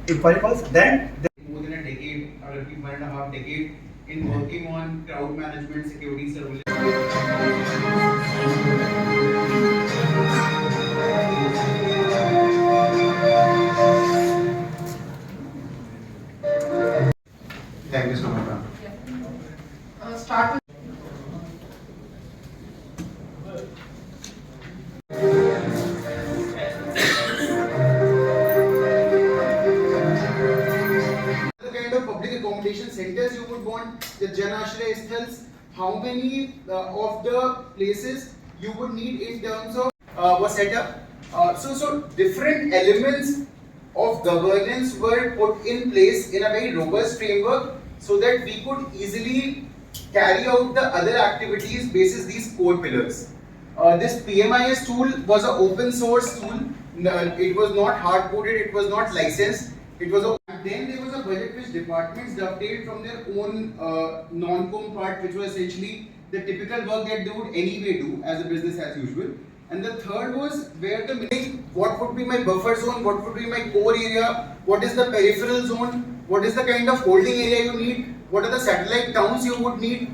If I was then more than a decade, or at least 1.5 decade, in working on crowd management, security surveillance. Thank you so much, ma'am. Start with the kind of public accommodation centers you would want, the Janashray Sthals, how many of the places you would need in terms of was set up. So different elements of governance were put in place in a very robust framework so that we could easily carry out the other activities basis these core pillars. This PMIS tool was an open source tool. It was not hard coded, it was not licensed. It was a, then there was a budget which departments dovetailed from their own non-com part, which was essentially the typical work that they would anyway do as a business as usual. And the third was where the meaning, what would be my buffer zone, what would be my core area, what is the peripheral zone, what is the kind of holding area you need, what are the satellite towns you would need.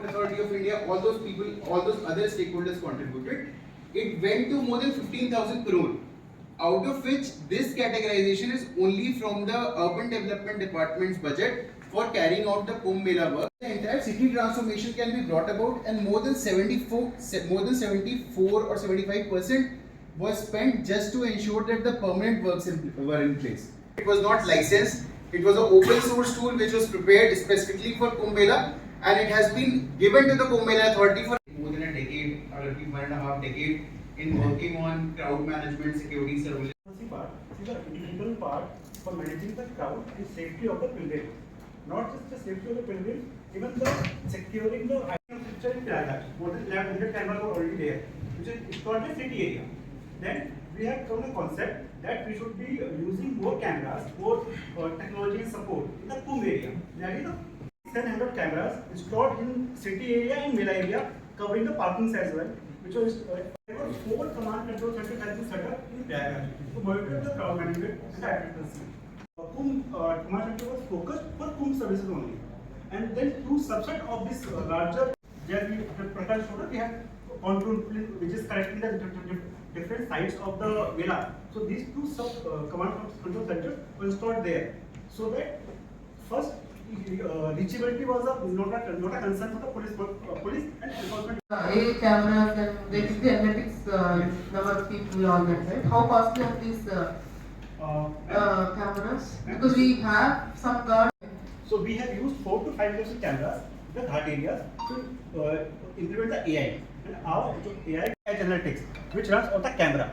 Authority of India, all those people, all those other stakeholders contributed. It went to more than 15,000 crore, out of which this categorization is only from the Urban Development Department's budget for carrying out the Kumbh Mela work. The entire city transformation can be brought about, and more than 74 or 75% was spent just to ensure that the permanent works were in place. It was not licensed. It was an open source tool which was prepared specifically for Kumbh Mela, and it has been given to the Kumbh Mela Authority for more than a decade, or at least 1.5 decade, in working on crowd management, security surveillance. The integral part for managing the crowd and safety of the pilgrim. Not just the safety of the pilgrim, even the securing the infrastructure in Prayagraj. More than 1,100 cameras were already there, which is installed in city area. Then we have come a concept that we should be using more cameras, more technology and support in the Kumbh area. That is the 700 cameras installed in city area and Mela area, covering the parkings as well, which was 4 command control centers has been set up in Prayagraj to monitor the crowd management and advocacy. Kumbh command center was focused for Kumbh services only, and then two subset of this larger, Prakash showed, we have control which is connecting the different sides of the Mela. So these two command control centers were installed there, so that first reachability was not a concern for the police and enforcement. cameras and they did the analytics number of people on that, right? How costly are these cameras? Because we have some guard. So we have used 4 to 5,000 cameras in the guard areas to implement the AI. And our AI analytics, which runs on the camera,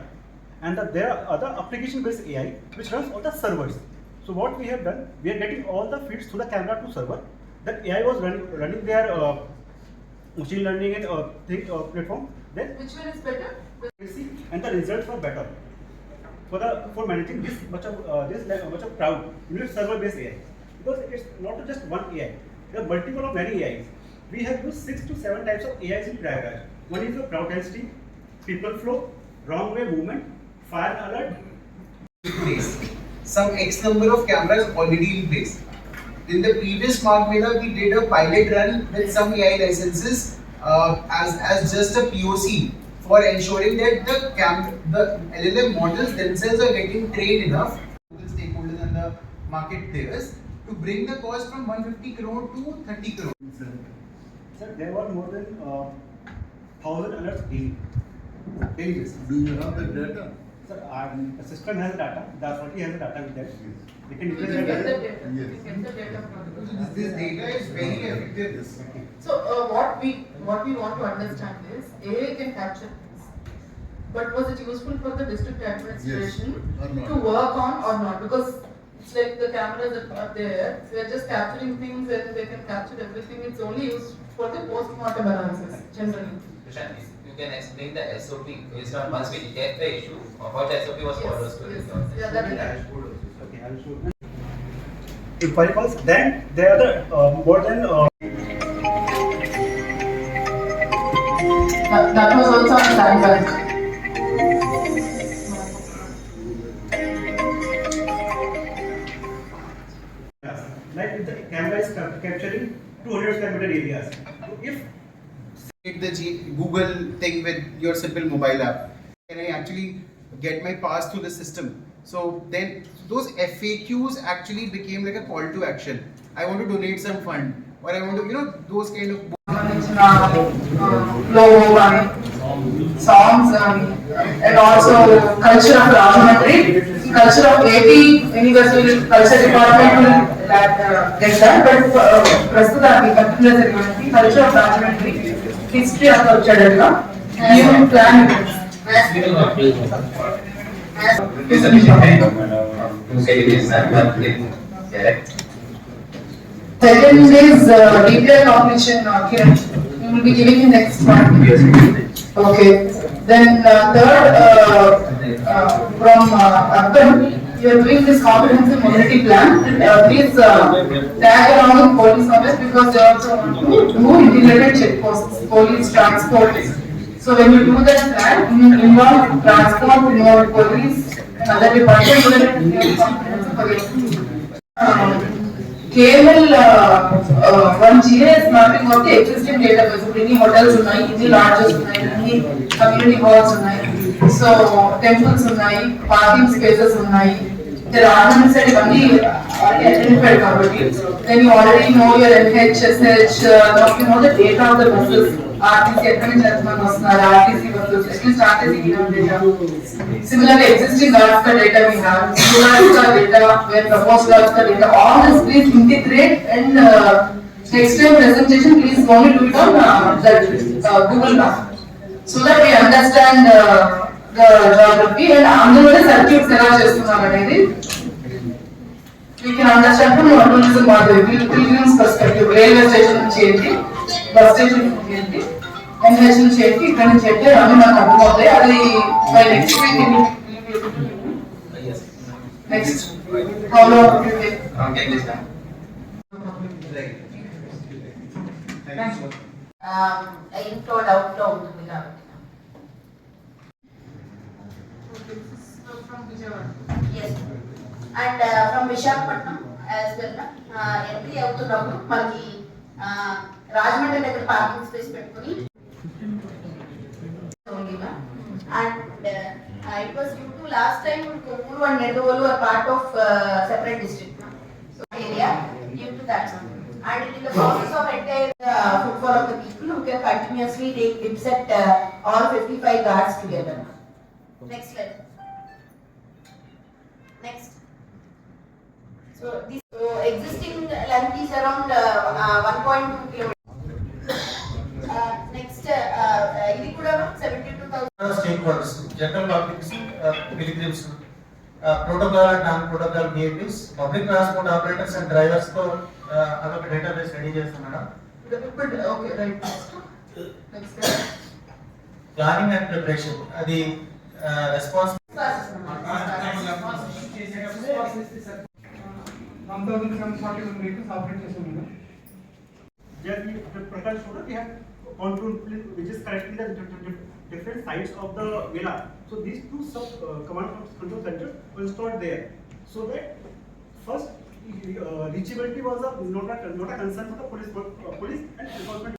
and there are other application-based AI which runs on the servers. So what we have done, we are getting all the feeds through the camera to server. Then AI was running their machine learning and platform. Then Which one is better? and the results were better for managing this much of crowd. You need server-based AI, because it's not just one AI. There are multiple of many AIs. We have used 6 to 7 types of AIs in Prayagraj. One is the crowd density, people flow, wrong way movement, fire alert. Some X number of cameras already in place. In the previous Mark Mela, we did a pilot run with some AI licenses as just a POC for ensuring that the LLM models themselves are getting trained enough, the stakeholders and the market players, to bring the cost from 150 crore to 30 crore. Sir, there were more than 1,000 alerts daily. Do you have the data? Sir, the system has data, the authority has the data with that. We can We use can that get the data. data. Yes. We get the data from the. This data is very effective. So what we want to understand is AI can capture things, but was it useful for the district administration Yes, or not. to work on or not? Because it's like the cameras that are there, we are just capturing things and they can capture everything. It's only used for the post-mortem analysis generally. Prashant, you can explain the SOP based on once we detect the issue, or how the SOP was followed. Yeah, that is Okay, I will show you. If I was, then there are the more than that was also on standby. the camera is capturing 200 square meter areas. So if the Google thing with your simple mobile app, can I actually get my pass through the system? So then those FAQs actually became like a call to action. I want to donate some fund, or I want to, those kind of. Logo కానీ songs కానీ and also culture of Rajahmundry culture of AP university culture department but ప్రస్తుతానికి particular జరిగినటువంటి culture of Rajahmundry history అంతా వచ్చాడట new plan Second is DPR competition, Kiran. You will be giving in next month. Okay. Then third, from Urban, you are doing this comprehensive mobility plan. Please tag along with police office because they also want to do integrated checkposts, police transport. So when you do that plan, you involve transport, involve police, and other departments so that you are comprehensive. KML one GIS mapping of the existing database. Many hotels ఉన్నాయి, many lodges ఉన్నాయి, many community halls ఉన్నాయి, so temples ఉన్నాయి, parking spaces ఉన్నాయి. There are ornaments and ఇవన్నీ identified కాబట్టి. Then you already know your NHSH, you know the data of the buses. RTC ఎక్కడి నుంచి ఎంతమంది వస్తున్నారు, RTC buses, at least RTC data. Similarly, existing guards data we have, data, where proposed guards data, all this please integrate and next time presentation please only do it on that Google Map so that we understand the geography and అందులోనే circuits ఎలా చేస్తున్నారు అనేది we can understand from tourism pilgrims perspective. Railway station నుంచి ఏంటి, bus station నుంచి ఏంటి, NH నుంచి ఏంటి, ఇక్కడ నుంచి ఏంటి అన్నీ నాకు అర్థమవుతాయి. అది by next week next follow up ఇంట్లో డౌట్ లో ఉంటుంది కాబట్టి and from Visakhapatnam as well entry అవుతున్నప్పుడు మనకి రాజమండ్రి దగ్గర పార్కింగ్ స్పేస్ పెట్టుకుని and it was due to last time Koppuru and Nedovolu are part of separate district so area due to that one. And in the process of entire footfall of the people who can continuously take dips at all 55 guards together. Next slide. Next. So this existing length is around 1.2 km. Next, ఇది కూడా 72,000. Stakeholders, general publics, pilgrims, protocol and non-protocol behaviors, public transport operators and drivers తో అదొక database ready చేస్తున్నారా? Okay, right. Next. Planning and preparation అది response 1,741 vehicles operate చేస్తున్నాము. Just we Prakash showed we have control which is correctly the different sides of the villa. So these two sub command control centers were installed there. So that first reachability was not a concern for the police and enforcement.